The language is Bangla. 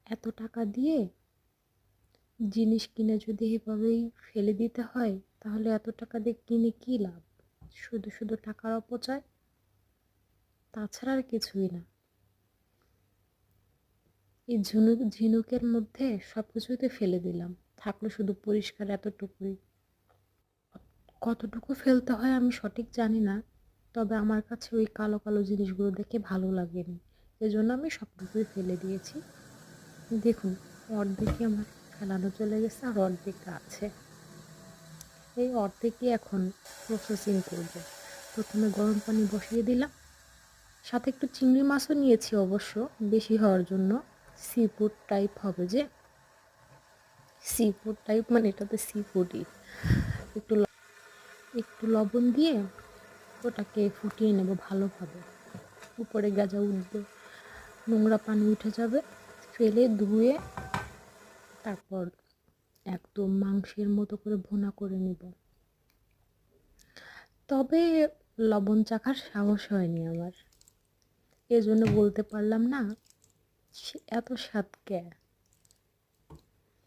এত টাকা দিয়ে জিনিস কিনে যদি এভাবেই ফেলে দিতে হয়, তাহলে এত টাকা দিয়ে কিনে কী লাভ? শুধু শুধু টাকার অপচয়, তাছাড়া আর কিছুই না। এই ঝিনুকের মধ্যে সব কিছুই তো ফেলে দিলাম, থাকলো শুধু পরিষ্কার এতটুকুই। কতটুকু ফেলতে হয় আমি সঠিক জানি না, তবে আমার কাছে ওই কালো কালো জিনিসগুলো দেখে ভালো লাগেনি, এজন্য আমি সবটুকুই ফেলে দিয়েছি। দেখুন, অর্ধেকই আমার ফেলানো চলে গেছে, আর অর্ধেক আছে। এই অর্ধেকই এখন প্রসেসিং করব। প্রথমে গরম পানি বসিয়ে দিলাম, সাথে একটু চিংড়ি মাছও নিয়েছি অবশ্য, বেশি হওয়ার জন্য। সি ফুড টাইপ হবে যে, সি ফুড টাইপ মানে এটাতে সি ফুডই। একটু একটু লবণ দিয়ে ওটাকে ফুটিয়ে নেব ভালোভাবে। উপরে গাজা উঠবে, নোংরা পানি উঠে যাবে, ফেলে ধুয়ে তারপর একদম মাংসের মতো করে ভুনা করে নিব। তবে লবণ চাখার সাহস হয়নি আমার, এজন্য বলতে পারলাম না এত স্বাদ কে।